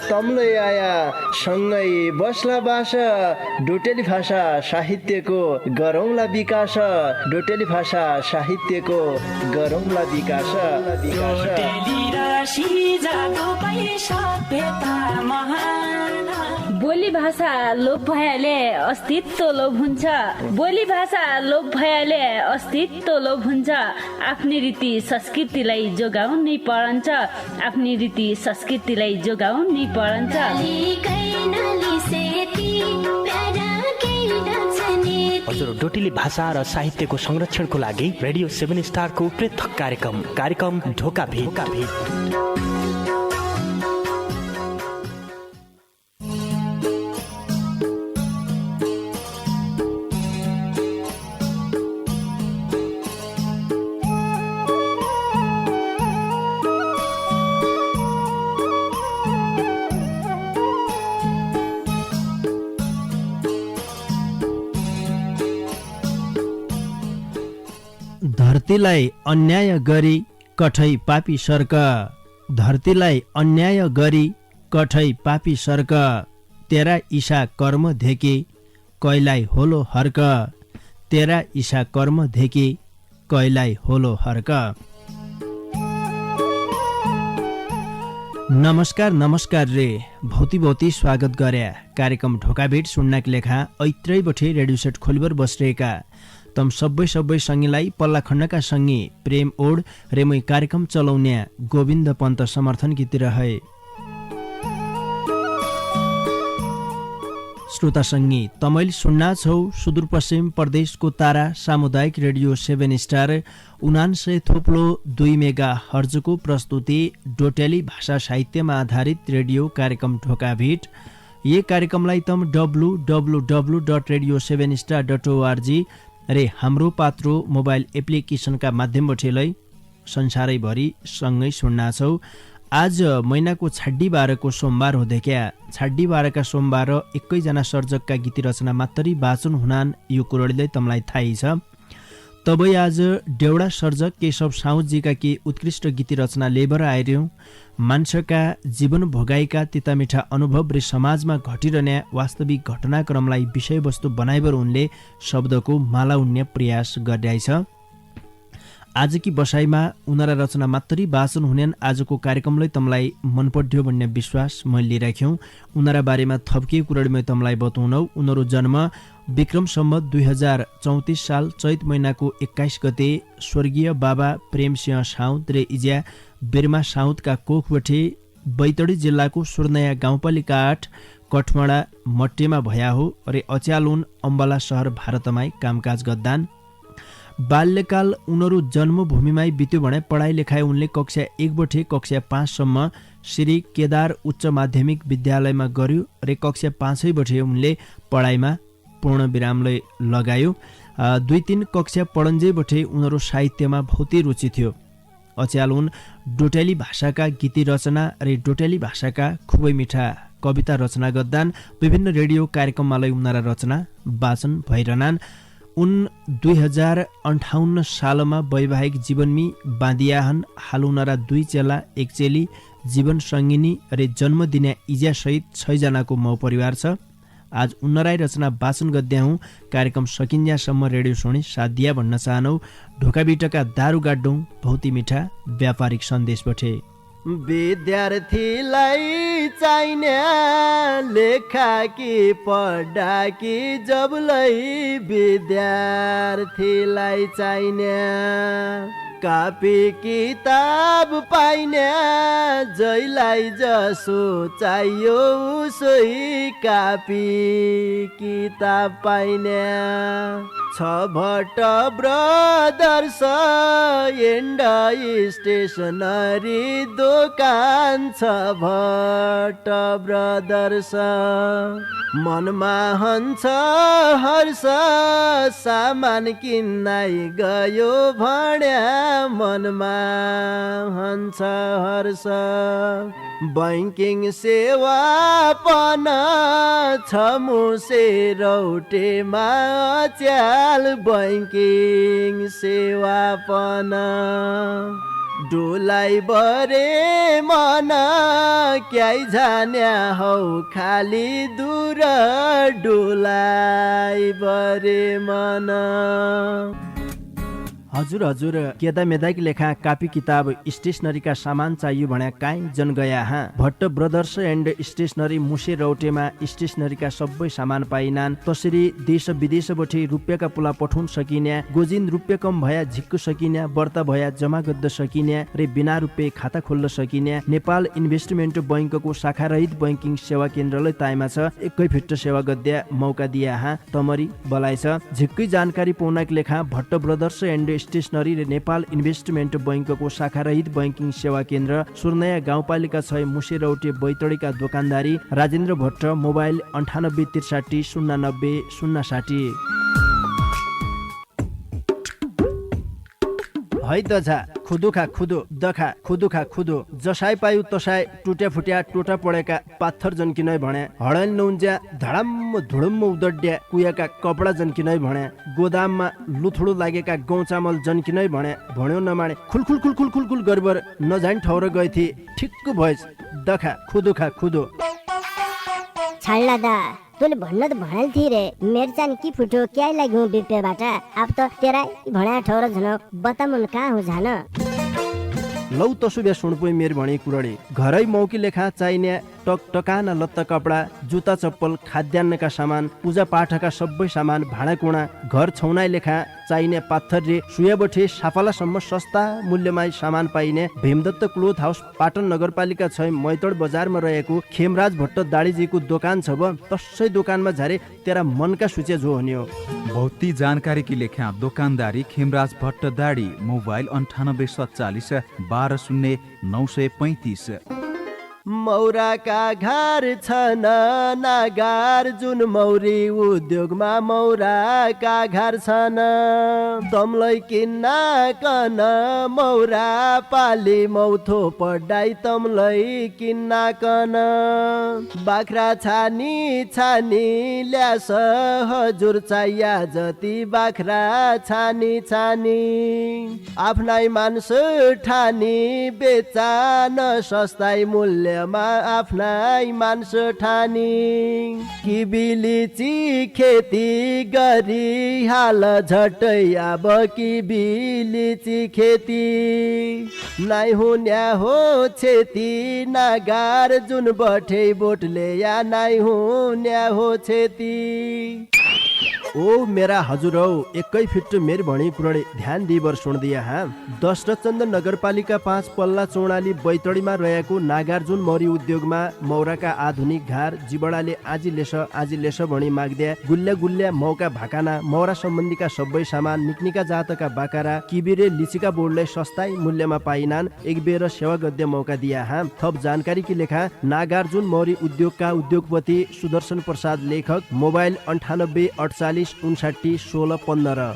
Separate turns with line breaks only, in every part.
तम्लै आया सँगै बस्ला बास डोटेली भाषा साहित्यको गरौँला विकास डोटेली भाषा साहित्यको गरौँला विकास
बोली भाषा लोप भएले अस्तित्व लोप हुन्छ बोली भाषा लोप भएले अस्तित्व लोप हुन्छ आफ्नै रीति संस्कृतिलाई जोगाउनै पर्छ आफ्नै रीति संस्कृतिलाई जोगाउनै पर्छ
हजुर डोटेली भाषा र साहित्यको संरक्षणको लागि रेडियो 7 स्टारको पृथक कार्यक्रम ढोका भेट
धरतीलाई अन्याय गरी कठै पापी सर्क धरतीलाई अन्याय गरी कठै पापी सर्क तेरा ईशा कर्म धेके कैलाई होलो हर्क तेरा ईशा कर्म धेके कैलाई होलो हर्क। नमस्कार रे भौती स्वागत गरे कार्यक्रम ढोकाभेट सुन्नाक लेखा ऐत्रै बठे रेडियो सेट खोलिबर बसरेका तम सबै सङ्गीलाई पल्ला खण्डका सङ्गी प्रेम ओड रेमै कार्यक्रम चलाउने गोविन्द पन्त समर्थन गीत रहे श्रोता सङ्गी तमैल सुन्ना छौ सुदूरपश्चिम प्रदेशको तारा सामुदायिक रेडियो 7 स्टार 99.2 मेगा हर्जको प्रस्तुति डोटेली भाषा साहित्यमा आधारित रेडियो कार्यक्रम ढोकाभेट ये कार्यक्रमलाई तम www.radio7star.org रे हाम्रो पात्रो मोबाइल एप्लिकेसनका माध्यमबाट संसारैभरि सँगै सुन्ना छौ। आज महिनाको छाड्डी बाह्रको सोमबार हो देखा छाड्डी बाह्रका सोमबार एकैजना सर्जकका गीत रचना मात्रै वाचन हुनान् यो कुरोले तमलाई थाहै छ। तबै आज डेउडा सर्जक केशव साउदजीका के उत्कृष्ट गीत रचना लेबर आइर्यौं मान्छेका जीवन भोगाइका तितामिठा अनुभव र समाजमा घटिरहने वास्तविक घटनाक्रमलाई विषयवस्तु बनाइबर उनले शब्दको माला उन्ने प्रयास गरिरहेछ। आजकी बसाइमा उनीहरा रचना मात्रै वाचन हुनेन् आजको कार्यक्रमलाई तमलाई मन पड्यो भन्ने विश्वास मैले लिइराख्यौँ। उनीहरा बारेमा थप्के कुरामा तमलाई बताउनौ। उनीहरू जन्म विक्रम सम्वत 2034 साल चैत महिनाको 21 गते स्वर्गीय बाबा प्रेमसिंह साउद र इज्या बिरमा साउदका कोखबठे बैतडी जिल्लाको सुर्नया गाउँपालिका 8 कठमडा मट्टेमा भया हो र अच्यालुन अम्बाला सहर भारतमाई कामकाज गद्दान। बाल्यकाल उनीहरू जन्मभूमिमै बित्यो भने पढाइ लेखाइ उनले कक्षा 1 बठे कक्षा 5 सम्म श्री केदार उच्च माध्यमिक विद्यालयमा गर्यो र कक्षा 5 बठे उनले पढाइमा पूर्ण विरामले लगायो। 2-3 कक्षा पढन्जे बठे उनीहरू साहित्यमा बहुतै रुचि थियो। अच्यालुन डोटेली भाषाका गीती रचना र डोटेली भाषाका खुबै मिठा कविता रचना गद्दान। विभिन्न रेडियो कार्यक्रममा उनीहरा रचना वाचन भइरहनान्। उन 2058 सालमा वैवाहिक जीवनमी बाँधियाहन्। हाल उनीहरा 2 चेला 1 चेली जीवन सङ्गिनी र जन्मदिने इज्यासहित 6 जनाको मौ परिवार छ। आज उन्नराई रचना वाचन गद्याहुँ। कार्यक्रम सकिन्जासम्म रेडियो सुनि साथ दिया भन्न चाहनौ। ढोकाबिटका दारू गाड्डौँ बहुती मिठा व्यापारिक सन्देश बठे।
विद्यार्थीलाई चाहिने लेखा कि पढा कि जबलै विद्यार्थीलाई चाहिने कापी किताब पाइने जैलाई जसो चाहियो उसै कापी किताब पाइने छ भट्ट ब्रदर्स एन्ड स्टेसनरी दोकान छ भट्ट ब्रदर्स मनमा हन्छ हर्ष सामान किन्नै गयो भन्या मनमा हन्छ हर्ष बैंकिङ सेवा पन छ मुसे रौटेमा च्याल बैंकिङ सेवा पन डोलाई बरे मन क्याइ जान्या हौ खाली दूर डोलाई बरे मन। हजुर हजुर केदा मेदाकी लेखा कापी किताब स्टेसनरीका सामान चाहियो भन्या काहीँ जन गया हाँ। भट्ट ब्रदर्स एन्ड स्टेसनरी मुसे रौटेमा स्टेसनरीका सबै सामान पाइनान्। तसरी देश विदेशबाट रुपियाँका पुला पठाउन सकिन्या, गोजिन रुपियाँ कम भया झिक्क सकिन्या, बर्ता भया जमा गद्द सकिन्या रे बिना रुपियाँ खाता खोल्न सकिन्या। नेपाल इन्भेस्टमेन्ट बैङ्कको शाखारहित बैङ्किङ सेवा केन्द्रलाई ताइमा छ एकै फिट सेवा गद्या मौका दिया हाँ। तमरी बलाइ छ झिक्कै जानकारी पाउनाको लेखा भट्ट ब्रदर्स एन्ड स्टेसनरी र नेपाल इन्भेस्टमेन्ट बैङ्कको शाखारहित बैङ्किङ सेवा केन्द्र सुर्नया गाउँपालिका 6 मुसे रौटे बैतडीका दोकानदारी राजेन्द्र भट्ट मोबाइल 98 63 090 060। है दझा खुदुखा खुदो दखा खुदुखा खुदो जसाई पायु तसाई टुट्या फुट्या टोटा पडेका पाथर जन्किनै भने हडल नौन्ज्या धडम्म धुडुम्म उदड्या कुयाका कपडा जन्किनै भने गोदाममा लुथुडो लागेका गहुँ चामल जन्किनै भने भन्यो नमाने खुलखुल खुलखुल खुलखुल गरबर नजाइन ठौर गएथी ठिक्क भएछ दखा खुदुखा खुदो।
छाड्ला दा तैँले भन्न त भनेल थिए रे मेरचान की फुटो क्या लाग्यो बिपेबाट अब त तेरा भणा ठौर झन बतामुन कहाँ हो झान।
लौ तसु बे सुणपुई मेर भणी कुरडी घरै मौकी लेखा चाहिने टक टकाना लत्ता कपडा जुत्ता चप्पल खाद्यान्नका सामान पूजा पाठका सबै सामान भाँडाकुँडा घर छौनाइ लेखा चाहिने पाथर रे सुयाबठे साफालासम्म सस्ता मूल्यमा सामान पाइने भीमदत्त क्लोथ हाउस पाटन नगरपालिका 6 मैतड बजारमा रहेको खेमराज भट्ट दाडीजीको दोकान छ ब तसै दोकानमा झारे तेरा मनका सूचे जो हुन्यो।
भौती जानकारी की लेखा दोकानदारी खेमराज भट्ट दाडी मोबाइल 9847 12 0935।
मौराका घर छन् नागार जुन मौरी उद्योगमा मौराका घर छन् तमलाई किन्न कन मौरा पाली मौथो पढाइ तमलाई किन्न कन बाख्रा छानी छानी ल्यास हजुर चाहिया जति बाख्रा छानी छानी आफ्नै मान्छे ठानी बेचा न सस्ताई मूल्य आफ्नै मान्छे ठानी किबिलिची खेती गरी हाल झट्टै अब किबिलिची खेती नाइ हुन्या हो छेती नागार जुन बठे बोटले या नाइ हुन्या हो छेती। ओ मेरा हजुर हौ एकै फिट मेर भणी कुरडे ध्यान दिबर सुन दिया हाँ। दशरथचन्द नगरपालिका 5 पल्ला चौडाली बैतडीमा रहेको नागार्जुन मौरी उद्योगमा मौराका आधुनिक घर जीवडाले आजी लेस भणी माग्द्या गुल्ल्या गुल्ल्या मौका भाकाना मौरा सम्बन्धीका सबै सामान निक्निका जातका बाकारा किबिरे लिचिका बोर्डलाई सस्ताई मूल्यमा पाइनान् एक बेर सेवा गद्य मौका दिया हाँ। थप जानकारी की लेखा नागार्जुन मौरी उद्योगका उद्योगपति सुदर्शन प्रसाद लेखक मोबाइल 98 48 59 16 15।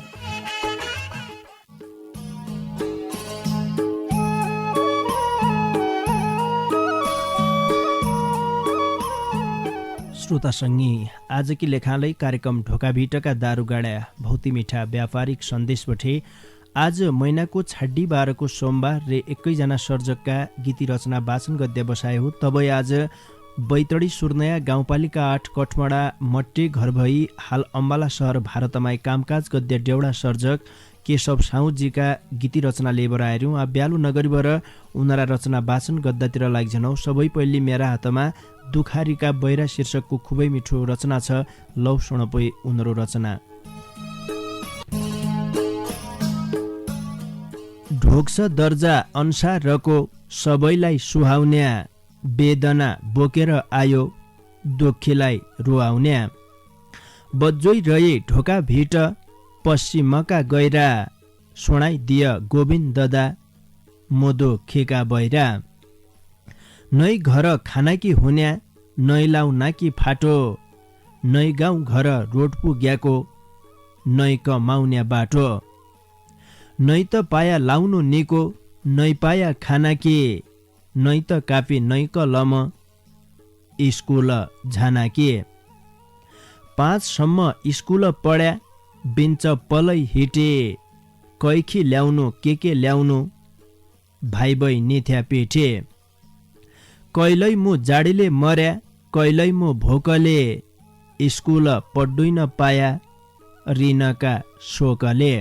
श्रोता सङ्गी आजकी लेखालाई कार्यक्रम ढोकाभिटका दारुगाडा भौती मिठा व्यापारिक सन्देशबठे आज महिनाको 26 सोमबार रे एकैजना सर्जकका गीती रचना वाचन गद्य बसाए हो। तब आज बैतडी सुर्नया गाउँपालिका 8 कठमडा मट्टे घर भई हाल अम्बाला सहर भारतमाई कामकाज गद्य डेउडा सर्जक केशव साउजीका गीती रचना लेबर आयौँ आ ब्यालु नगरीबर उनरा रचना वाचन गद्दातिर लाग्छनौ। सबै पहिले मेरा हातमा दुखारीका बैरा शीर्षकको खुबै मिठो रचना छ। लौ सुणपोइ उनरो रचना। ढोक्स दर्जा अनुसारको सबैलाई सुहाउन्या वेदना बोकेर आयो दोखीलाई रुवाउन्या बज्जोइ रहे ढोका भिट पश्चिमका गैरा सुनाइदिय गोविन्द ददा मोदो खेका बैरा नै घर खानाकी हुन्या नै लाउनाकी फाटो नै गाउँ घर रोड पुग्याको नै कमाउन्या बाटो नै त पाया लाउनु निको नै पाया खाना के नै त कापी नै कलम स्कुल झाना के 5 सम्म स्कुल पढ्या बेन्च पलै हिटे कैखी ल्याउनु के ल्याउनु भाइ बहिनी थ्या पेठे कहिल्यै मु जाडीले मर्या कहिल्यै मु भोकले स्कुल पढ्दै नपाया ऋणका शोकले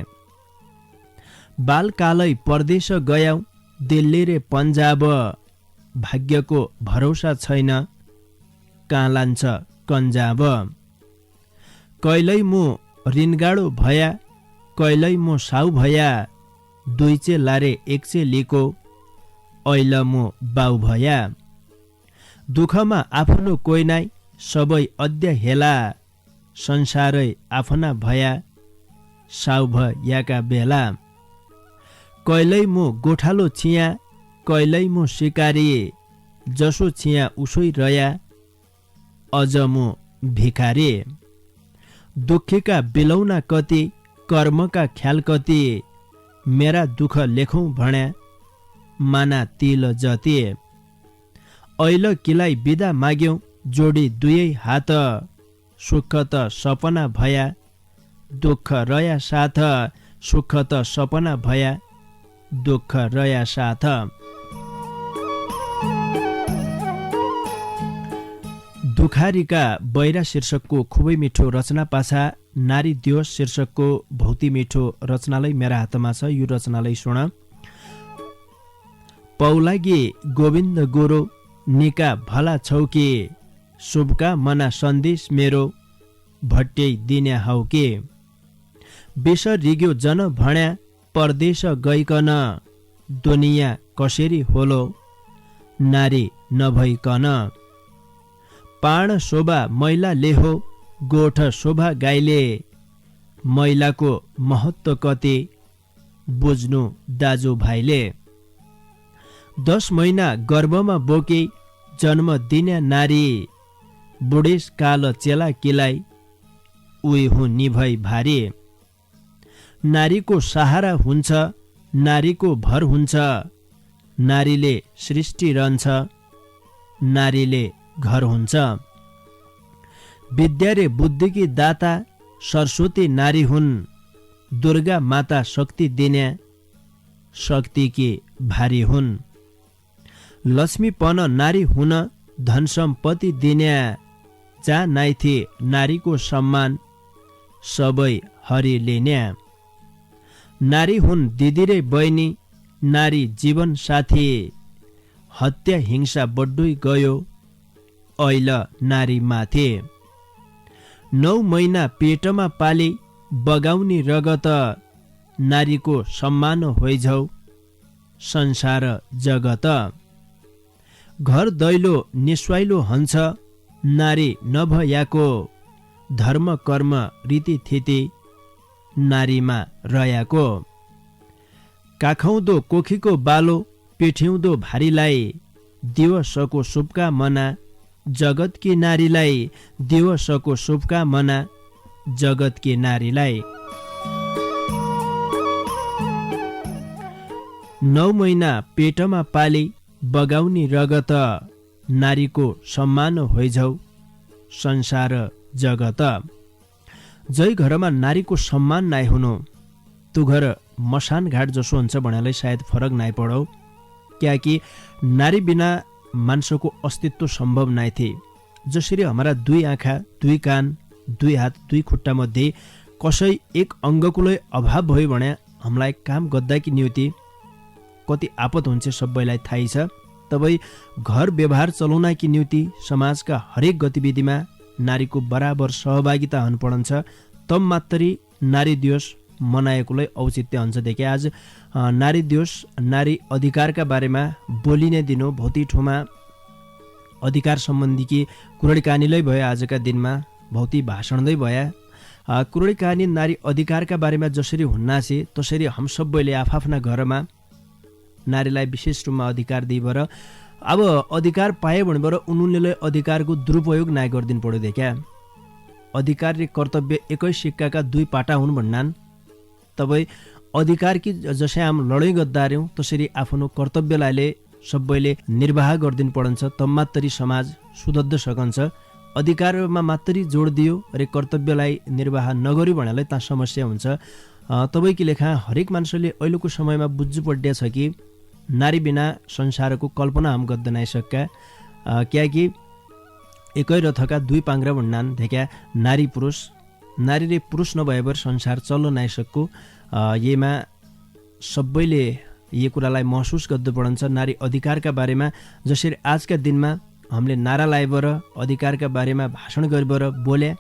बालकालै परदेश गयौ दिल्ली रे पन्जाब भाग्यको भरोसा छैन कहाँ लान्छ कन्जाब कहिल्यै मु ऋणगाडो भया कहिल्यै मु साउ भया दुईचे लारे एकचे लिको ऐल मु बाउ भया दुःखमा आफ्नो कोही नाइ सबै अद्य हेला संसारै आफ्ना भया साउ भयाका बेला कहिल्यै मु गोठालो छिया कहिल्यै मु सिकारी जसो छिया उसै रया अझ मु भिखारी दुःखीका बिलौना कति कर्मका ख्याल कति मेरा दुःख लेखौँ भन्या माना तिल जति ऐल किलाई बिदा माग्यौं जोडी दुवै हात सुख त सपना भया दुःख रया साथ सुख त सपना भया दुःख रया साथ दुखारीका बैरा शीर्षकको खुबै मिठो रचना पाछा नारी दिवस शीर्षकको भौती मिठो रचनालाई मेरा हातमा छ। यो रचनालाई सुन। पौलागी गोविन्द गोरो निका भला छौके शुभका मना सन्देश मेरो भट्टै दिने हाउके बेसर रिग्यो जन भण्या परदेश गइकन दुनिया कसरी होलो नारी नभइकन पाण शोभा मैला लेहो गोठ शोभा गाईले मैलाको महत्व कति बुझ्नु दाजु भाइले 10 महिना गर्भमा बोके जन्म दिने नारी बुढेस काल चेला किलाई उही हुँ निभई भारी नारीको सहारा हुन्छ नारीको भर हुन्छ नारीले सृष्टि रहन्छ नारीले घर हुन्छ विद्या रे बुद्धिकी दाता सरस्वती नारी हुन् दुर्गा माता शक्ति दिने शक्तिकी भारी हुन् लक्ष्मीपन नारी हुन धन सम्पत्ति दिने जा नाइथे नारीको सम्मान सबै हरि लिने नारी हुन् दिदी रे बहिनी नारी जीवन साथी हत्या हिंसा बढ्दै गयो ऐल नारी माथे 9 महिना पेटमा पाली बगाउने रगत नारीको सम्मान होइझौ संसार जगत घर दैलो निस्वाइलो हन्छ नारी नभयाको धर्म कर्म रीतिथिति नारीमा रयाको काखौदो कोखीको बालो पिठ्याउँदो भारीलाई दिवसको शुभकामना जगतकी नारीलाई दिवसको शुभकामना जगतकी नारीलाई 9 महिना पेटमा पाली बगाउने रगत नारीको सम्मान होइझौ संसार जगत जै घरमा नारीको सम्मान नाइ हुनु त्यो घर मसान घाट जसो हुन्छ भन्नाले सायद फरक नाइ पडौ क्याकि नारी बिना मान्छेको अस्तित्व सम्भव नाइ थिए जसरी हमारा 2 आँखा 2 कान 2 हात 2 खुट्टा मध्ये कसै एक अङ्गकुलै अभाव भयो भने हामीलाई काम गर्दाकी नियुति कति आपत हुन्छ सबैलाई थाहै छ तबै घर व्यवहार चलाउनकी नियुति समाजका हरेक गतिविधिमा नारीको बराबर सहभागिता हुन पर्छ तब मात्रै नारी दिवस मनाएकोलाई औचित्य हुन्छ देखि आज नारी दिवस नारी अधिकारका बारेमा बोलिने दिन हो भौतिक ठाउँमा अधिकार सम्बन्धीकी कुरडी कहानीलै भयो आजका दिनमा भौतिक भाषणदै भया कुरडी कहानी नारी अधिकारका बारेमा जसरी हुन्नाछे तसरी हम सबैले आफ्ना घरमा नारीलाई विशेष रूपमा अधिकार दिइबर अब अधिकार पाए भनेर उनीहरूले अधिकारको दुरुपयोग नाइ गर्दिन पर्यो देखा अधिकार र कर्तव्य एकै सिक्काका 2 पाटा हुन् भन्नान् तबै अधिकार कि जसै हामी लडाइँ गर्दार्यौं त्यसरी आफ्नो कर्तव्यलाई सबैले निर्वाह गर्दिन पर्छ तब मात्रै समाज सुधर्द सकन्छ अधिकारमा मात्रै जोड दियो र कर्तव्यलाई निर्वाह नगर्यो भनेलाई ता समस्या हुन्छ तबैकी लेखा हरेक मान्छेले अहिलेको समयमा बुझ्नु पर्छ कि नारी बिना संसारको कल्पना हम गद्द नाइ सक्का क्याकि एकै रथका दुई पाङ्ग्रा भन्नान् धेक्या नारी पुरुष नारीले पुरुष नभएबर संसार चल्न नाइ सक्को येमा सबैले यो कुरालाई महसुस गर्दै पडन्छ। नारी अधिकारका बारेमा जसरी आजका दिनमा हामीले नारा लाएबर अधिकारका बारेमा भाषण गरेर बोले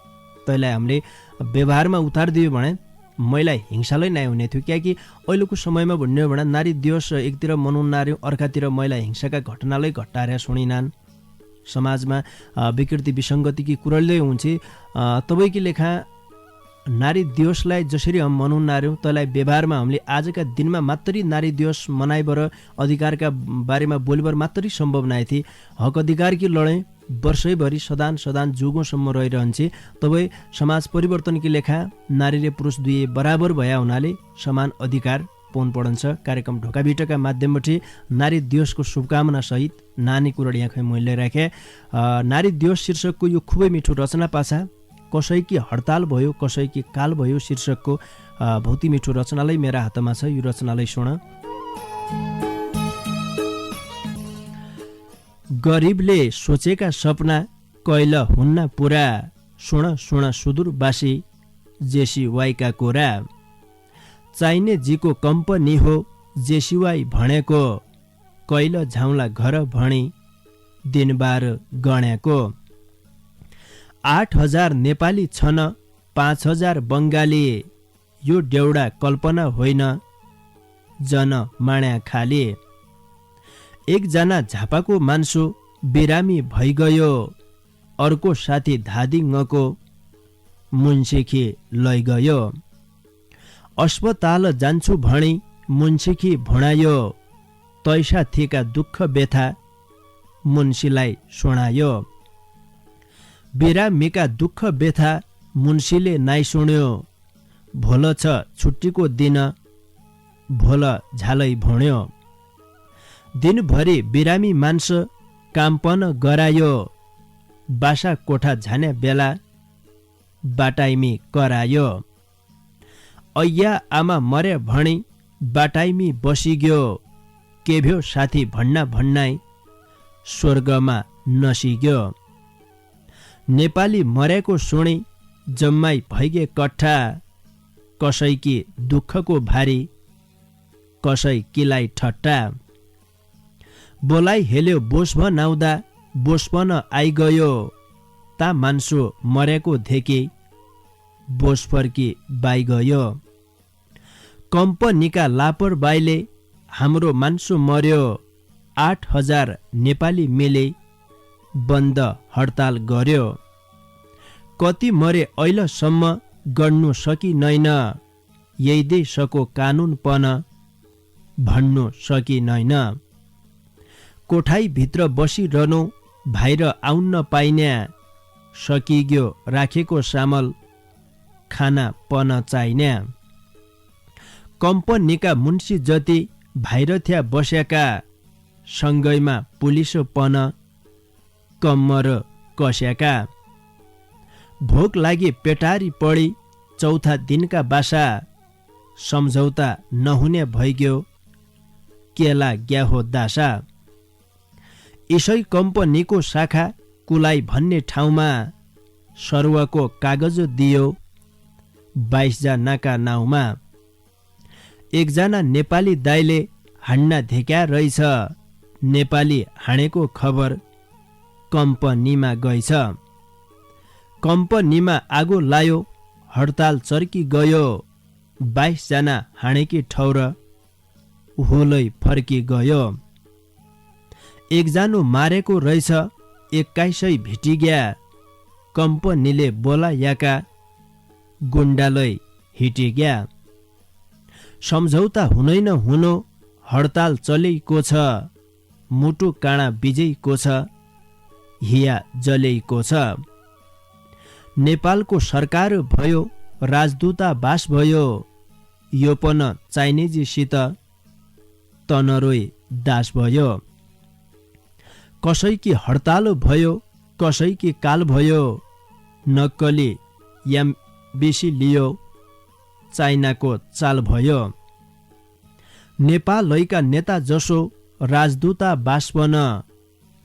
तैलाई हामीले व्यवहारमा उतारिदियो भने महिलाई हिंसालै नै हुने थियो क्याकि अहिलेको समयमा भन्ने हो भने नारी दिवस एकतिर मनाउनार्यो अर्कातिर महिला हिंसाका घटनालाई घटाएर सुनिनान्। समाजमा विकृति विसङ्गतिकी कुराले हुन्छ तपाईँकी लेखा नारी दिवसलाई जसरी हम मनाउनार्यौँ तँलाई व्यवहारमा हामीले आजका दिनमा मात्रै नारी दिवस मनाइबर अधिकारका बारेमा बोलिबर मात्रै सम्भव नाइ थिए। हक अधिकार की लडाइँ वर्षैभरि सदान जुगोसम्म रहिरहन्छ। तपाईँ समाज परिवर्तनकी लेखा नारी र पुरुष दुई बराबर भया हुनाले समान अधिकार पाउनु पर्छ। कार्यक्रम ढोकाभिटका माध्यमबाट नारी दिवसको शुभकामना सहित नानी कुरा यहाँ खै मैले राखे। नारी दिवस शीर्षकको यो खुबै मिठो रचना पाछा कसैकी हडताल भयो कसैकी काल भयो शीर्षकको भौती मिठो रचनालाई मेरा हातमा छ। यो रचनालाई सुन। गरिबले सोचेका सपना कैल हुन्न पुरा सुण सुदूरवासी जेसीवाईका कुरा चाहिने जीको कम्पनी हो जेसीवाई भनेको कैल झाउला घर भणी दिनबार गण्याको 8,000 नेपाली छन् 5,000 बङ्गाली यो डेउडा कल्पना होइन जन माण्या खाली एकजना झापाको मान्छे बिरामी भइगयो अर्को साथी धादिङको मुन्सिखी लैगयो अस्पताल जान्छु भणी मुन्सिखी भुणायो तैसा थिएका दुःख व्यथा मुन्सीलाई सुनायो बिरामीका दुःख व्यथा मुन्सीले नाइ सुन्यो भोल छ छुट्टीको दिन भोल झालै भुण्यो दिनभरि बिरामी मान्छे कामपन गरायो बासा कोठा झाने बेला बाटाइमी करायो अय्या आमा मरे भणी बाटाइमी बसिग्यो केभ्यो साथी भन्नाइ स्वर्गमा नसिग्यो नेपाली मरेको सुणी जम्मै भइगे कट्ठा कसैकी दुःखको भारी कसैकीलाई ठट्टा बोलाइ हेल्यो बोस भनाउँदा बोसपन आइगयो ता मान्छे मरेको धेकी बोस फर्की बाइगयो कम्पनीका लापरवाहीले हाम्रो मान्छे मर्यो 8,000 नेपाली मिले बन्द हडताल गर्यो कति मरे अहिलेसम्म गर्नु सकिनैन यही देशको कानुनपन भन्नु सकिनैन कोठाइभित्र बसिरहनु बाहिर आउन पाइन्या सकिग्यो राखेको सामल खाना पन चाहिन्या कम्पनीका मुन्सी जति बाहिर थिया बसेका सँगैमा पुलिसो पन कम्मर कस्याका भोक लागि पेटारी पडी चौथा दिनका बासा सम्झौता नहुने भइग्यो केला ग्याहो दासा यसै कम्पनीको शाखा कुलाई भन्ने ठाउँमा सर्वको कागज दियो 22 जनाका नाउँमा एकजना नेपाली दाइले हान्ना धेक्या रहेछ नेपाली हानेको खबर कम्पनीमा गएछ कम्पनीमा आगो लायो हडताल चर्की गयो 22 जना हानेकी ठौर होलै फर्की गयो एकजानो मारेको रहेछ 21 भिटिग्या कम्पनीले बोलायाका गुण्डालै हिटिग्या सम्झौता हुनै नहुनु हडताल चलेको छ मुटु काँडा बिजेको छ हिया जलेको छ नेपालको सरकार भयो राजदूतावास भयो यो पन चाइनिजीसित तनरोइ दास भयो कसैकी हडताल भयो कसैकी काल भयो नक्कली एमबिसी लियो चाइनाको चाल भयो नेपालैका नेता जसो राजदूता बाष्पन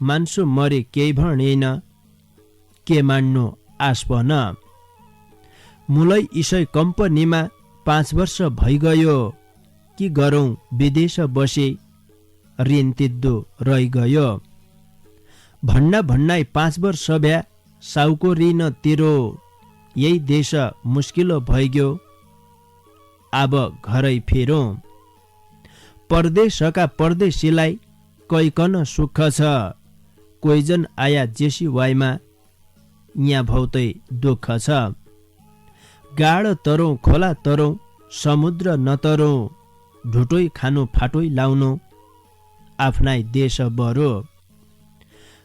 मान्सु मरे केही भनेन के मान्नु आस्पन मुलै इसै कम्पनीमा 5 वर्ष भइगयो कि गरौँ विदेश बसे ऋण तिद्दो रहिगयो भन्नाइ 5 वर्ष भ्या साउको ऋण तिरो यही देश मुस्किलो भइगयो अब घरै फेरौँ परदेशका परदेशीलाई कैकन सुख छ कोइजन आया जेसी वाइमा यहाँ भौतै दुःख छ गाड तरौँ खोला तरौँ समुद्र नतरौँ ढुटोइ खानु फाटोइ लाउनु आफ्नै देश बरो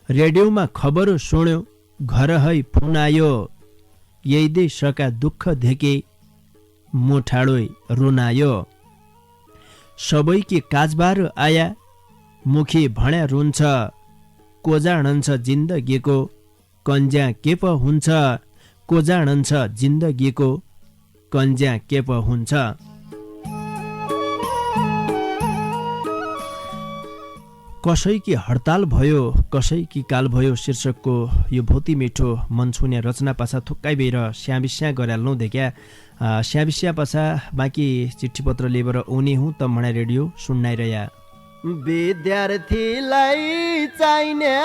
रेडियोमा खबर सुन्यो घर है फोन आयो यही देशका दुःख देखे मुठाडोइ रुनायो सबैकी काजबार आया मुखी भण्या रुन्छ को जाणन्छ जिन्दगीको कन्ज्या के प हुन्छ को जाणन्छ जिन्दगीको कन्ज्या के प हुन्छ कसैकी हडताल भयो कसैकी काल भयो शीर्षकको यो भौती मिठो मन छुने रचना पाछा थुक्काइ बेर स्याबिस्या गराल्नु देख्या स्याबिस्या पाछा बाँकी चिठी पत्र लिएर उनी हुँ त मणा रेडियो सुन्नाइरया
विद्यार्थीलाई चाहिने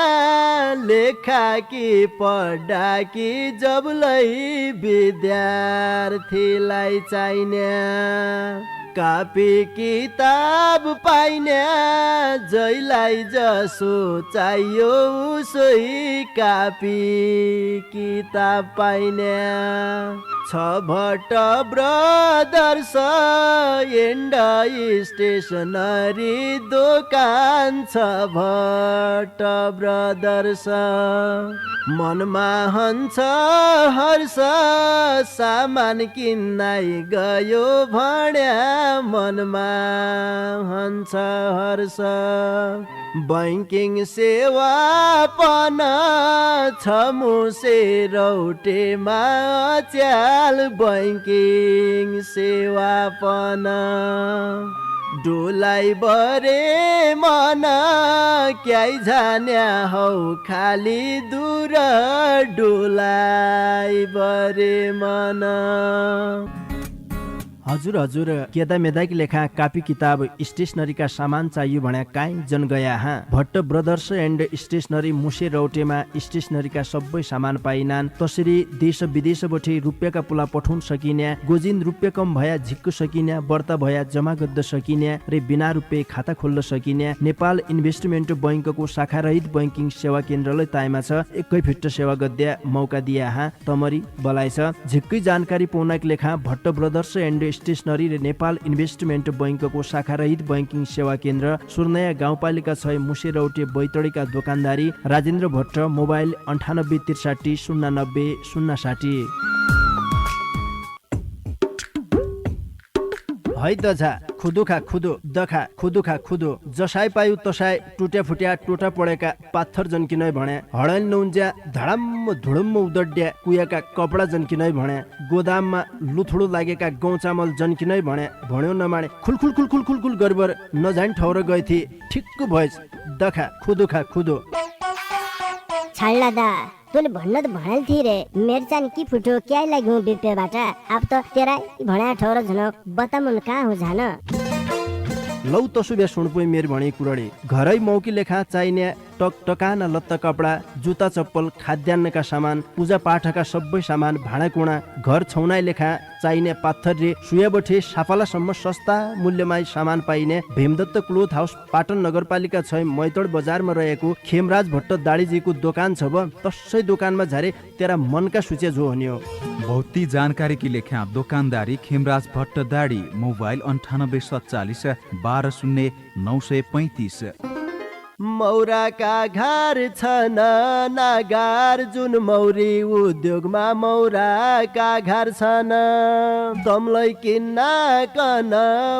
लेखा कि पढा कि जबलै विद्यार्थीलाई चाहिने कापी किताब पाइने जैलाई जसो चाहियो उसै कापी किताब पाइने छ भट्ट ब्रदर्स एन्ड स्टेसनरी दोकान छ भट्ट ब्रदर्स मनमा हन्छ हर्ष सामान किन्नाइ गयो भन्या मनमा हन्छ हर्ष बैंकिङ सेवा पन छ मुसे रौटेमा च्याल बैंकिङ सेवा पन डोलाई बरे मन क्याइ जान्या हौ खाली दूर डोलाई बरे मन
हजुर हजुर केदा मेदाकी लेखा कापी किताब स्टेसनरीका सामान चाहियो भन्या काहीँ जन गया हाँ भट्ट ब्रदर्स एन्ड स्टेसनरी मुसे रौटेमा स्टेसनरीका सबै सामान पाइनान् तसरी देश विदेशबाट रुपियाँका पुला पठाउन सकिन्या गोजिन रुपियाँ कम भया झिक्क सकिन्या बर्ता भया जमा गद्द सकिन्या रे बिना रुपियाँ खाता खोल्न सकिन्या नेपाल इन्भेस्टमेन्ट बैंकको शाखारहित बैंकिङ सेवा केन्द्रलाई ताइमा छ एकै फिट सेवा गद्या मौका दिया हाँ तमरी बलाइ छ झिक्कै जानकारी पाउनका लेखा भट्ट ब्रदर्स एन्ड स्टेसनरी र नेपाल इन्भेस्टमेन्ट बैंकको शाखारहित बैंकिङ सेवा केन्द्र सुर्नया गाउँपालिका 6 मुसे रौटे बैतडीका दोकानदारी राजेन्द्र भट्ट मोबाइल 98 63 090 060 है दझा खुदुखा खुदो दखा खुदुखा खुदो जसाई पायु तसाई टुट्या फुट्या टोटा पडेका पाथर जन्किनै भने हडल नउन्ज्या धडम्म धुडम्म उदड्या कुयाका कपडा जन्किनै भने गोदाममा लुथुडो लागेका गहुँ चामल जन्किनै भने भन्यो नमाने खुलखुल खुलखुल खुलखुल गरबर नजान ठाउँ गए थिए ठिक्क भएछ दखा खुदुखा खुदो
छाड्ला दा तैँले भन्न त भनेल थिए रे मेरो चाहिँ के फुटो क्या लाग्यो बिपेबाट अब त तेरा भन्या ठौर झन बतामुन कहाँ हो झान
लौ तसुबे सुणपुई मेर भणी कुरडी घरै मौकी लेखा चाहिने टक टकाना लत्ता कपडा जुत्ता चप्पल खाद्यान्नका सामान पूजा पाठका सबै सामान भाँडाकुँडा घर छौनाइ लेखा चाहिने पाथर रे सुयाबठे साफालासम्म सस्ता मूल्यमा सामान पाइने भीमदत्त क्लोथ हाउस पाटन नगरपालिका 6 मैतड बजारमा रहेको खेमराज भट्ट दाडीजीको दोकान छ ब तसै दोकानमा झारे तेरा मनका सूचे जो हन्यो
भौती जानकारी की लेखा दोकानदारी खेमराज भट्ट दाडी मोबाइल 9847 120935
मौराका घर छन् नागार जुन मौरी उद्योगमा मौराका घर छन् तमलाई किन्न कन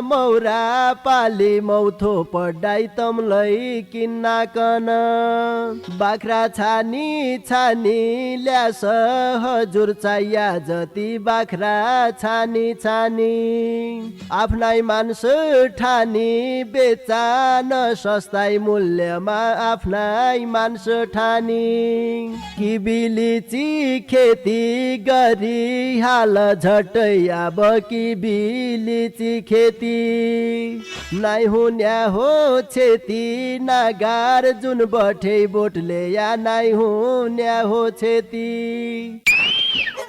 मौरा पाली मौथो पढाइ तमलाई किन्न कन बाख्रा छानी छानी ल्यास हजुर चाहिया जति बाख्रा छानी छानी आफ्नै मान्छ ठानी बेचा न सस्ताई मूल्यमा आफ्नै मान्छ ठानी किबिलिची खेती गरी हाल झट्टै अब किबिलिची खेती नाइ हुन्या हो छेती नागार जुन बठे बोटले या नाइ हुन्या हो छेती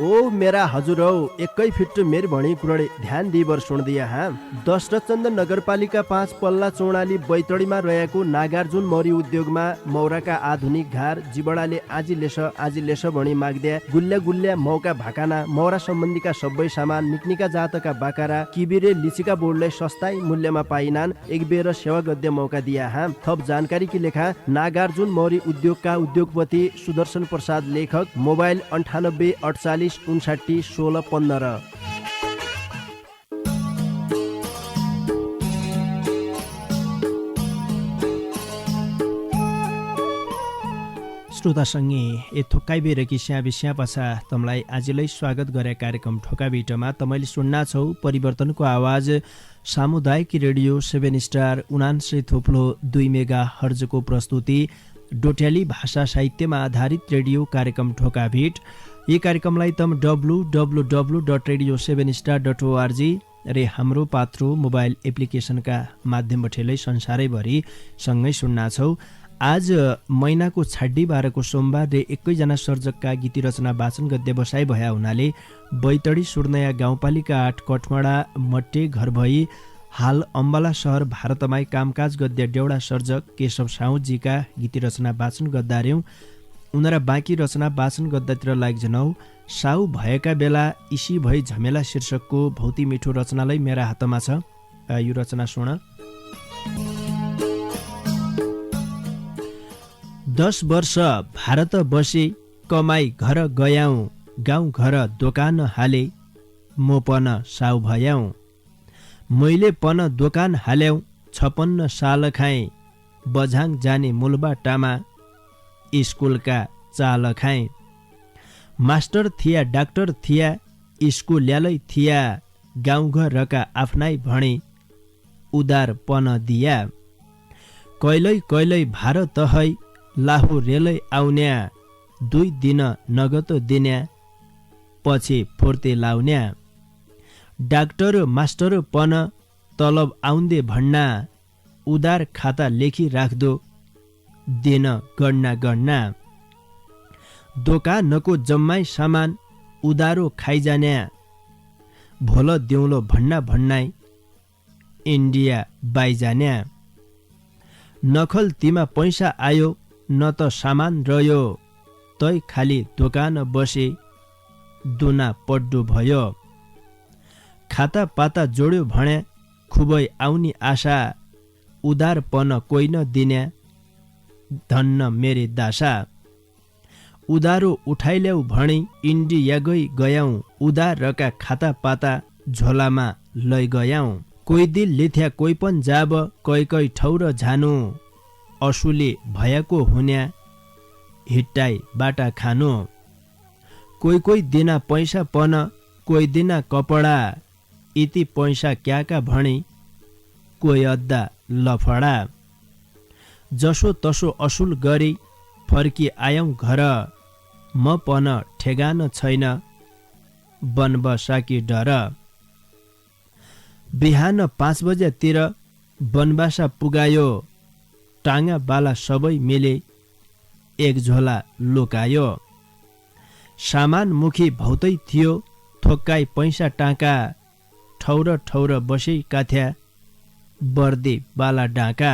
ओ मेरा हजुरौ एकै फिट मेरी भणी कुरडे ध्यान दिइबर सुन्दिया हाँ दशरथचन्द नगरपालिका 5 पल्ला चौडाली बैतडीमा रहेको नागार्जुन मौरी उद्योगमा मौराका आधुनिक घार जिबडाले आजी लेस भणी माग्द्या गुल्ल्या गुल्ल्या मौका भाकाना मौरा सम्बन्धीका सबै सामान निक्निका जातका बाकारा किबिरे लिचिका बोर्डलाई सस्ताई मूल्यमा पाइनान् एक बेर सेवा गद्य मौका दिया हाँ थप जानकारी की लेखा नागार्जुन मौरी उद्योगका उद्योगपति सुदर्शन प्रसाद लेखक मोबाइल 98 48 59 16 15।
श्रोतासँगै ए थोक्काइ बेरकी स्या पछा तमलाई आजलाई स्वागत गरे कार्यक्रम ठोका बिटमा तमैले सुन्ना छौ परिवर्तनको आवाज सामुदायिक रेडियो 7 स्टार 79 थोप्लो 2 मेगा हर्जको प्रस्तुति डोट्याली भाषा साहित्यमा आधारित रेडियो कार्यक्रम ठोका भेट। यी कार्यक्रमलाई तम www.radio7star.org रे हाम्रो पात्रो मोबाइल एप्लिकेसनका माध्यमबाट संसारैभरि सँगै सुन्ना छौ। आज महिनाको 26 को सोमबार रे एकैजना सर्जकका गीती रचना वाचन गद्य बसाइ भया हुनाले बैतडी सुर्नया गाउँपालिका 8 कठमाडा मट्टे घर भई हाल अम्बाला शहर भारतमाई कामकाज गद्य डेउडा सर्जक केशव साउजीका गीती रचना वाचन गद्दार्यौं। उनरा बाँकी रचना वाचन गद्दातिर लाग जनौ साउ भएका बेला इसी भई झमेला शीर्षकको भौती मिठो रचनालाई मेरा हातमा छ। यो रचना सुन। 10 वर्ष भारत बसे कमाई घर गयाउँ गाउँ घर दोकान हाले म पन साउ भयाउँ मैले पन दोकान हाल्याउँ 56 साल खाएँ बझाङ जाने मूलबाटामा स्कुलका चाल खाएँ मास्टर थिया डाक्टर थिया स्कुल ल्यालै थिया गाउँघरका आफ्नै भणे उदार पन दिया कैलै कैलै भारत है लाहु रेलै आउन्या 2 दिन नगद दिन्या पछि फुर्ते लाउन्या डाक्टर मास्टर पन तलब आउँदे भन्ना उदार खाता लेखी राख्दो दिन गणना गणना दोकानको जम्मै सामान उदारो खाइजान्या भोल दिउँलो भन्ना भन्नाइ इन्डिया बाइजान्या नखल तिमा पैसा आयो न त सामान रह्यो तै खाली दोकान बसे दुना पड्डु भयो खाता पाता जोड्यो भन्या खुबै आउनी आशा उदारपन कोही न दिन्या धन्न मेरे दासा उदारो उठाइल्याउ भणी इन्डिया गयाउँ उदारका खाता पाता झोलामा लै गयाउँ कोही दिल लिथ्या कोही पन जाब कै ठौर झानु असुले भएको हुन्या हिट्टाई बाटा खानु कोही दिना पैसा पन कोही दिना कपडा इति पैसा क्याका भणी कोही अद्दा लफडा जसो तसो असुल गरी फर्की आयौँ घर म पन ठेगान छैन बनबसाकी डर बिहान 5 बजेतिर बनबासा पुगायो टाङ्गा बाला सबै मिले एक झोला लुकायो सामान मुखी भौतै थियो थोक्काई पैसा टाका ठौर ठौर बसै काथ्या बर्दे बाला डाका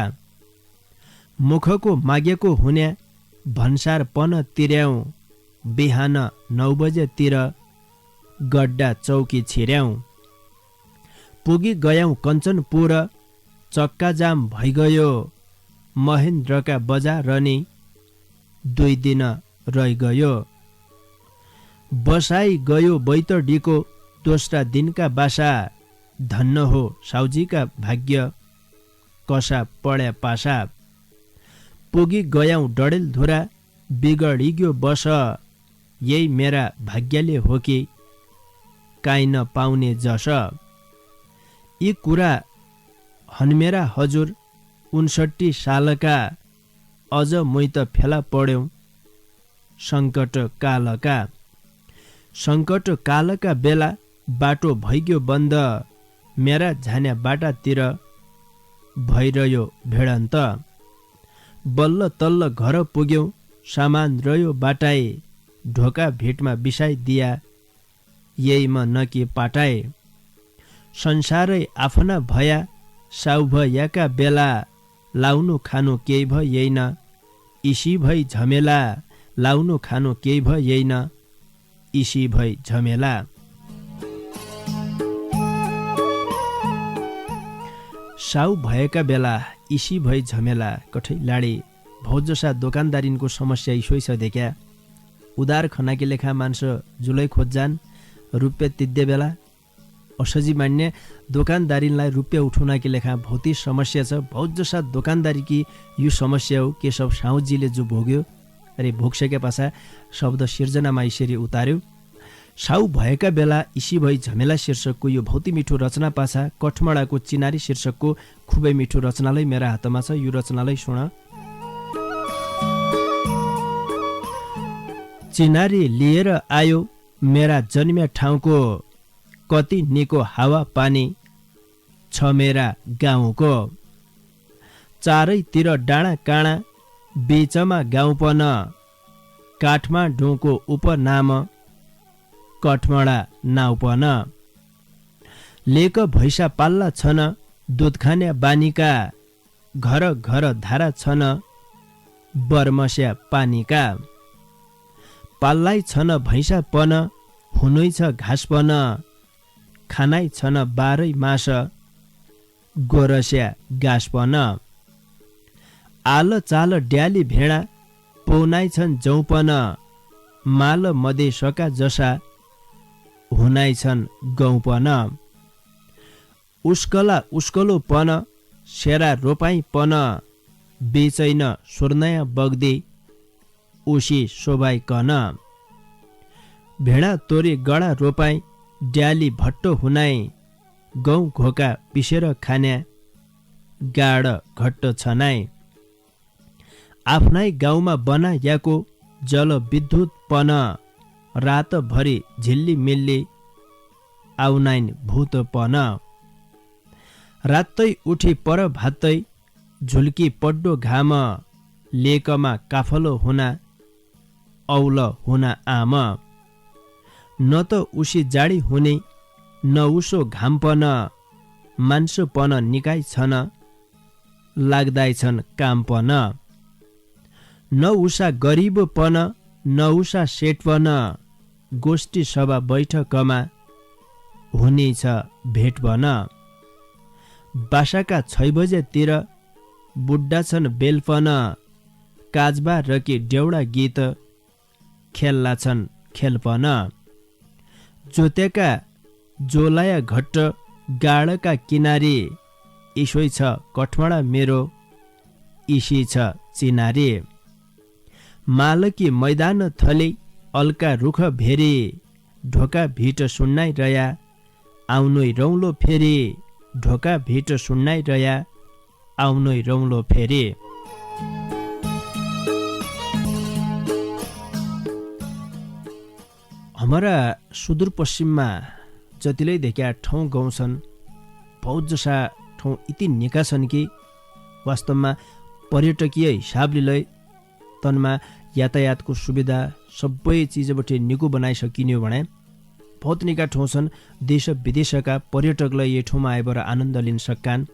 मुखको मागेको हुन्या भन्सार पन तिर्याउँ बिहान 9 बजेतिर गड्डा चौकी छिर्याउँ पुगी गयौँ कञ्चनपुर चक्का जाम भइगयो महेन्द्रका बजार रनी 2 दिन रहिगयो। बसाई गयो बैतडीको दोस्रा दिनका बासा, धन्न हो साउजीका भाग्य कसा पड्या पासा। पुगी गयौँ डडेलधुरा बिगडिग्यो बस, यही मेरा भाग्यले हो कि काहीँ नपाउने जस। यी कुरा हन्मेरा हजुर 59 सालका, अझ मै त फेला पढ्यौँ सङ्कट कालका। सङ्कट कालका बेला बाटो भइग्यो बन्द, मेरा झान्या बाटातिर भइरह्यो भिडन्त। बल्ल तल्ल घर पुग्यौँ सामान रह्यो बाटाए, ढोका भेटमा बिसाइदिया यही म नके पाटाए। संसारै आफ्ना भया साउ भयाका बेला, लाउनु खानु केही भएन इसी भई झमेला। लाउनु खानु केही भएन इसी भई झमेला। साउ भएका बेला इसी भई झमेला कठै लाडे। भौजसा दोकानदारीनको समस्या इसोइ छ देख्या। उदार खनाकी लेखा मान्छे जुलै खोज्जान, रुपियाँ तिद्दे बेला असजी मान्ने दोकानदारीलाई रुपियाँ उठाउनाकी लेखा भौतिक समस्या छ। भौजसा दोकानदारीकी यो समस्या हो केशव साहुजीले जो भोग्यो। अरे भोगसके पाछा शब्द सिर्जनामा यसरी उतार्यो। साउ भएका बेला इसी भई झमेला शीर्षकको यो भौती मिठो रचना पाछा कठमडाको चिनारी शीर्षकको खुबै मिठो रचनालाई मेरा हातमा छ। यो रचनालाई सुन। चिनारी लिएर आयो मेरा जन्म्या ठाउँको, कति निको हावा पानी छ मेरा गाउँको। चारैतिर डाँडा काँडा बीचमा गाउँपन, काठमाडौँको उपनाम कठमडा नाउँपन। लेक भैँसा पाल्ला छन् दुध खाने बानीका, घर घर धारा छन् बर्मस्या पानीका। पाल्लाई छन् भैँसा पन हुनै छ घाँस पन, खानाइ छन् 12 मास गोरस्या गाँस पन। आल चाल ड्याली भेडा पौनाइ छन् जौपन, माल मदेशका जसा हुनाइ छन् गौपन। उस्कला उस्कलोपन सेरा रोपाइपन, बेचैन स्वर्णया बग्दी उसी शोभाइकन। भेडा तोरी गडा रोपाई ड्याली भट्टो हुनाइ, गहुँ घोका पिसेर खान्या गाड घट्ट छनाइ। आफ्नै गाउँमा बनायाको जलविद्युत पन, रातभरि झिल्ली मिल्ली आउनाइन भूतपन। रातै उठी पर भातै झुल्की पड्डो घाम, लेकमा काफलो हुना औल हुना आम। न त उसी जाडी हुने न उसो घामपन, मान्छेपन निकाय छन् लाग्दैछन् कामपन। न उषा गरिबपन न उषा सेटपन, गोष्ठी सभा बैठकमा हुनेछ भेटपन। बासाका 6 बजेतिर बुढ्ढा छन् बेलपन, काजबा रकी डेउडा गीत खेल्ला छन् खेलपन। जोतेका जोलाया घट्ट गाडका किनारी, इसोइ छ कठमडा मेरो इसी छ चिनारी। मालकी मैदान थली अल्का रुख भेरी, ढोका भिट सुन्नाइ रया आउनै रौलो फेरि। ढोका भिट सुन्नाइ रया आउनै रौलो फेरि। हाम्रा सुदूरपश्चिममा जतिलै देखिया ठाउँ गाउँ छन्, बहुत जसा ठाउँ यति निका छन् कि वास्तवमा पर्यटकीय हिसाबले लै तनमा यातायातको सुविधा सबै चिजबाट निको बनाइसकिने भने बहुत निका ठाउँ छन्। देश विदेशका पर्यटकलाई यो ठाउँमा आएर आनन्द लिन सक्कान्।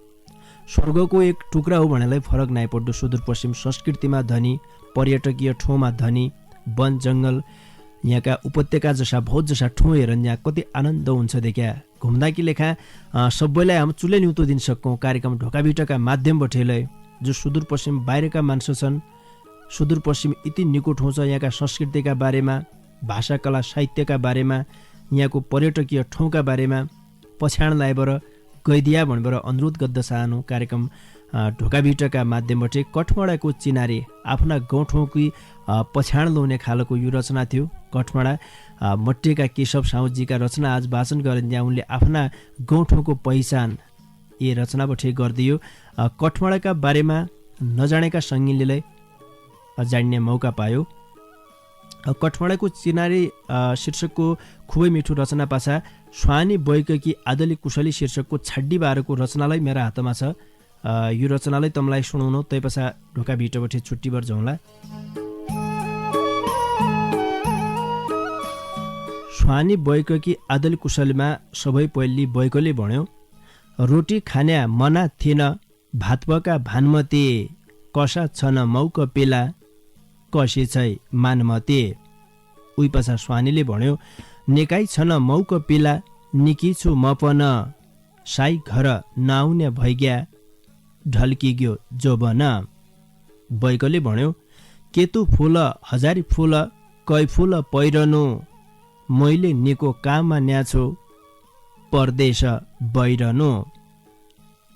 स्वर्गको एक टुक्रा हो भनेलाई फरक नाइ पर्दो। सुदूरपश्चिम संस्कृतिमा धनी, पर्यटकीय ठाउँमा धनी, वन जङ्गल यहाँका उपत्यका जसा बहुत जसा ठाउँ हेर यहाँ कति आनन्द हुन्छ देखिया। घुम्दा कि लेखा सबैलाई हामी चुले न्युतो दिन सक्छौँ कार्यक्रम ढोकाभिटका माध्यमबाट जो सुदूरपश्चिम बाहिरका मान्छे छन्, सुदूरपश्चिम यति निकट ठाउँ छ, यहाँका संस्कृतिका बारेमा, भाषा कला साहित्यका बारेमा, यहाँको पर्यटकीय ठाउँका बारेमा पछ्याण लाएर गइदिया भनेर अनुरोध गर्द चाहनु। कार्यक्रम ढोकाभिटका माध्यमबाट कठमाडाको चिनारी आफ्ना गाउँठाउँकी पछ्याण लाउने खालको यो रचना थियो। कठमाडा मट्टिका केशव साउदजीका रचना आज वाचन गरेर यहाँ उनले आफ्ना गाउँठाउँको पहिचान यी रचनाबाट गरिदियो। कठमाडाका बारेमा नजानेका सङ्गीले जान्ने मौका पायो। कठमाडाको चिनारी शीर्षकको खुबै मिठो रचना पाछा स्वानी बैककी आदली कुशली शीर्षकको छाड्डी बारको रचनालाई मेरा हातमा छ। यो रचनालाई तमलाई सुनाउनु, तै पछा ढोका भिटबाट छुट्टीभर जाउँला। स्वानी बैककी आदली कुशलीमा सबै पहिली बैकले भन्यो, रोटी खान्या मना थिएन भातपका भानमती, कसा छन मौक पेला कसी छै मानमते। उही पछा स्वानीले भन्यो, निकाई छन मौक पेला निकी छु म पन, साई घर नआउने भइग्या ढल्किग्यो जोबन। बैकले भन्यो, केतु फुल हजारी फुल कै फुल पैरनु, मैले निको काममा न्याछु परदेश बैरनु।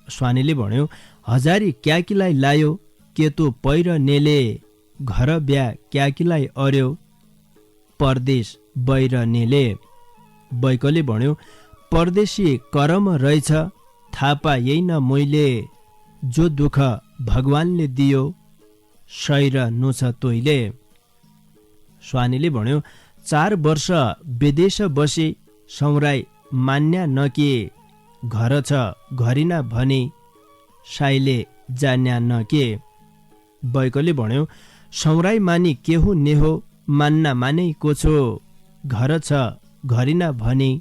स्वानीले भन्यो, हजारी क्याकीलाई लायो केतु पैरनेले, घर ब्या क्याकीलाई अर्यो परदेश बैरनेले। बैकले भन्यो, परदेशी करम रहेछ थापा यही न मैले, जो दुःख भगवानले दियो सैर नुछ तोइले। स्वानीले भन्यो, 4 वर्ष विदेश बसी सौराई मान्या नके, घर छ घरिना भने साइले जान्या नके। बैकले भन्यो, सौराई मानी केहु नेहो मान्ना मानेको छो, घर छ घरिना भने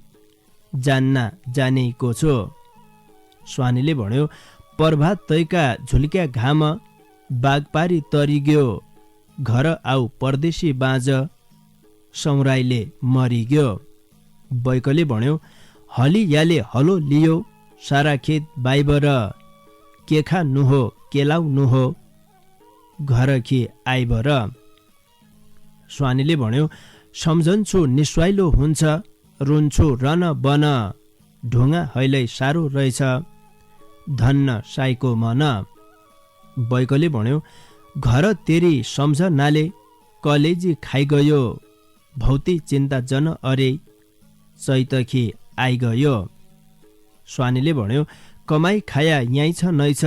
जान्ना जानेको छो। स्वानीले भन्यो, प्रभात तैका झुल्क्या घाम बागपारी तरिग्यो, घर आऊ परदेशी बाँझ सौराईले मरिग्यो। बैकले भन्यो, हली याले हलो लियो सारा खेत बाइबर, केखा नुहो केलाउ नुहो घर खे आइबर। स्वानीले भन्यो, सम्झन्छु निस्वाइलो हुन्छ रुन्छु रन बन, ढुङ्गा हैलै साह्रो रहेछ धन्न साईको मन। बैकले भन्यो, घर तेरी सम्झ नाले कलेजी खाइगयो, भौती चिन्ता जन अरे चैतखी आइगयो। स्वानीले भन्यो, कमाई खाया यहीँ छ नै छ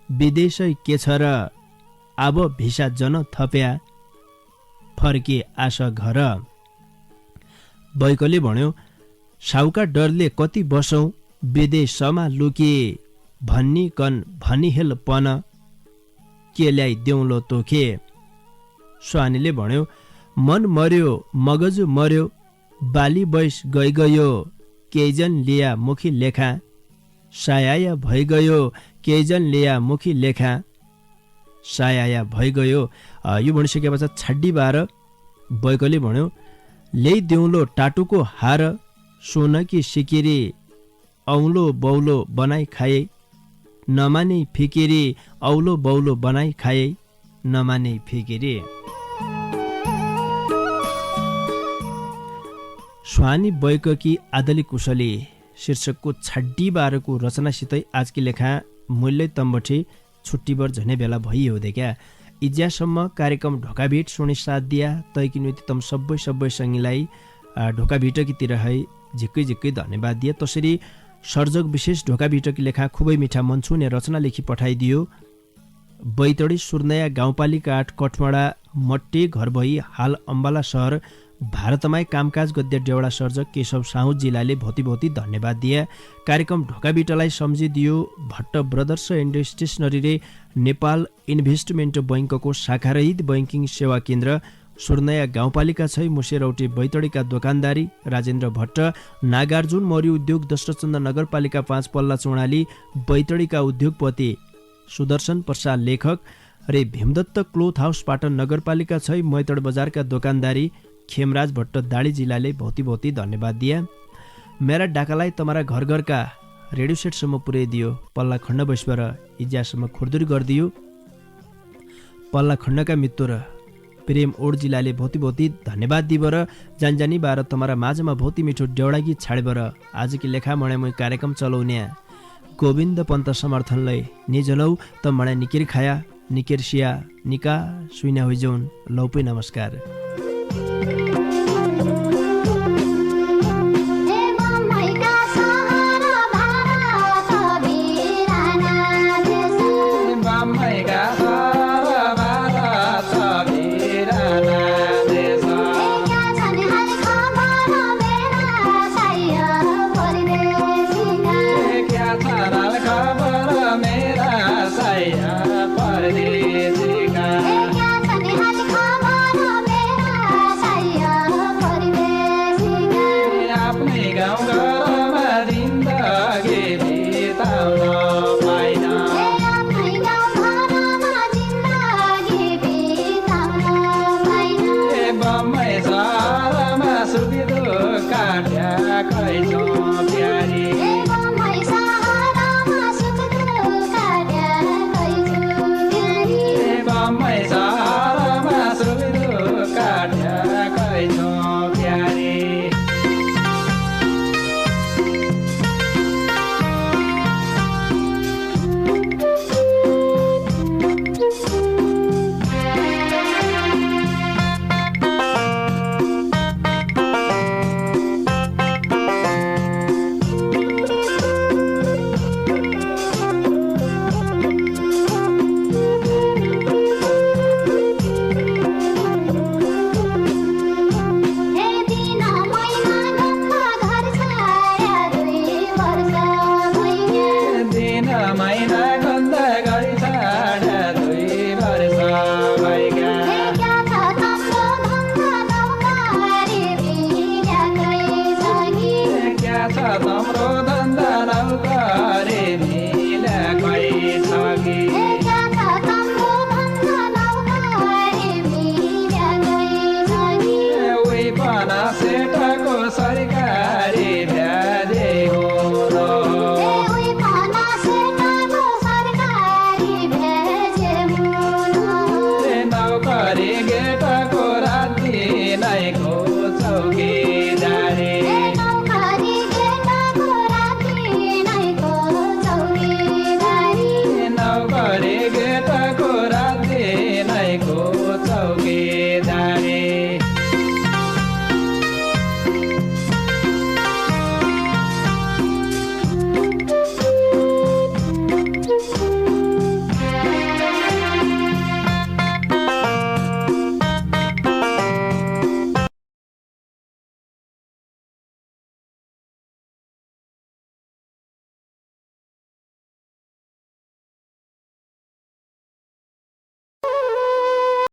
विदेशै के छ र, अब भिसा जन थप्या फर्के आशा घर। बैकले भन्यो, साउका डरले कति बसौँ विदेशमा लुके, भन्नी कन भनिहेल पन के ल्याइ देउलो तोखे। स्वानीले भन्यो, मन मर्यो मगजु मर्यो बाली बैस गइगयो, केजन लिया मुखी लेखा साया भइगयो, केजन लिया मुखी लेखा साया भइगयो। यो भनिसके पछात छाड्डी बार बैकले भन्यो, ल्याइ देउलो टाटुको हार सोन कि सिकिरी, औलो बौलो बनाई खाए नमाने फिकिरी, औलो बौलो बनाई खाए नमाने फिकिरी। स्वानी बैककी आदली कुशली शीर्षकको छाड्डी बारको रचनासितै आजकी लेखा मूल्य तम्बठी छुट्टीभर झनै बेला भइयो क्या। इज्यासम्म कार्यक्रम ढोकाभिट सुने साथ दिया तैकिनुति तम सबै सङ्गीलाई ढोकाभिटकीतिर है झिक्कै झिक्कै धन्यवाद दिए। तसरी सर्जक विशेष ढोकाभिटकी लेखा खुबै मिठा मनछुने रचना लेखी पठाइदियो। बैतडी सुर्नया गाउँपालिका 8 कठमाडा मट्टी घर भई हाल अम्बाला सहर भारतमाई कामकाज गद्य डेवडा सर्जक केशव साहु जिल्लाले भौती धन्यवाद दिए। कार्यक्रम ढोकाबिटलाई सम्झिदियो। भट्ट ब्रदर्स एन्ड स्टेसनरीले नेपाल इन्भेस्टमेन्ट बैङ्कको शाखारहित बैङ्किङ सेवा केन्द्र सुर्नया गाउँपालिका 6 मुसेरौटी बैतडीका दोकानदारी राजेन्द्र भट्ट, नागार्जुन मौर्य उद्योग दशरथचन्द नगरपालिका 5 पल्ला चौडाली बैतडीका उद्योगपति सुदर्शन प्रसाद लेखक रे भीमदत्त क्लोथ हाउस पाटन नगरपालिका 6 मैतड बजारका दोकानदारी खेमराज भट्ट दाडी जिल्लाले भौती धन्यवाद दिए। मेरा डाकालाई तमारा घर घरका रेडियो सेटसम्म पुर्याइदियो, पल्ला खण्ड बसबाट इज्यासम्म खुर्दुरी गरिदियो। पल्ला खण्डका मित्र प्रेम ओड जिल्लाले भौती भौती धन्यवाद दिबर जानजानी बार तमारा माझमा भौती मिठो डेउडाकी छाडेबर आजकी लेखा मणे मै कार्यक्रम चलाउने गोविन्द पन्त समर्थनलाई निजलौ त मणे निकेर खाया निकेर सिया निका सुइना होइजौन लौपै नमस्कार।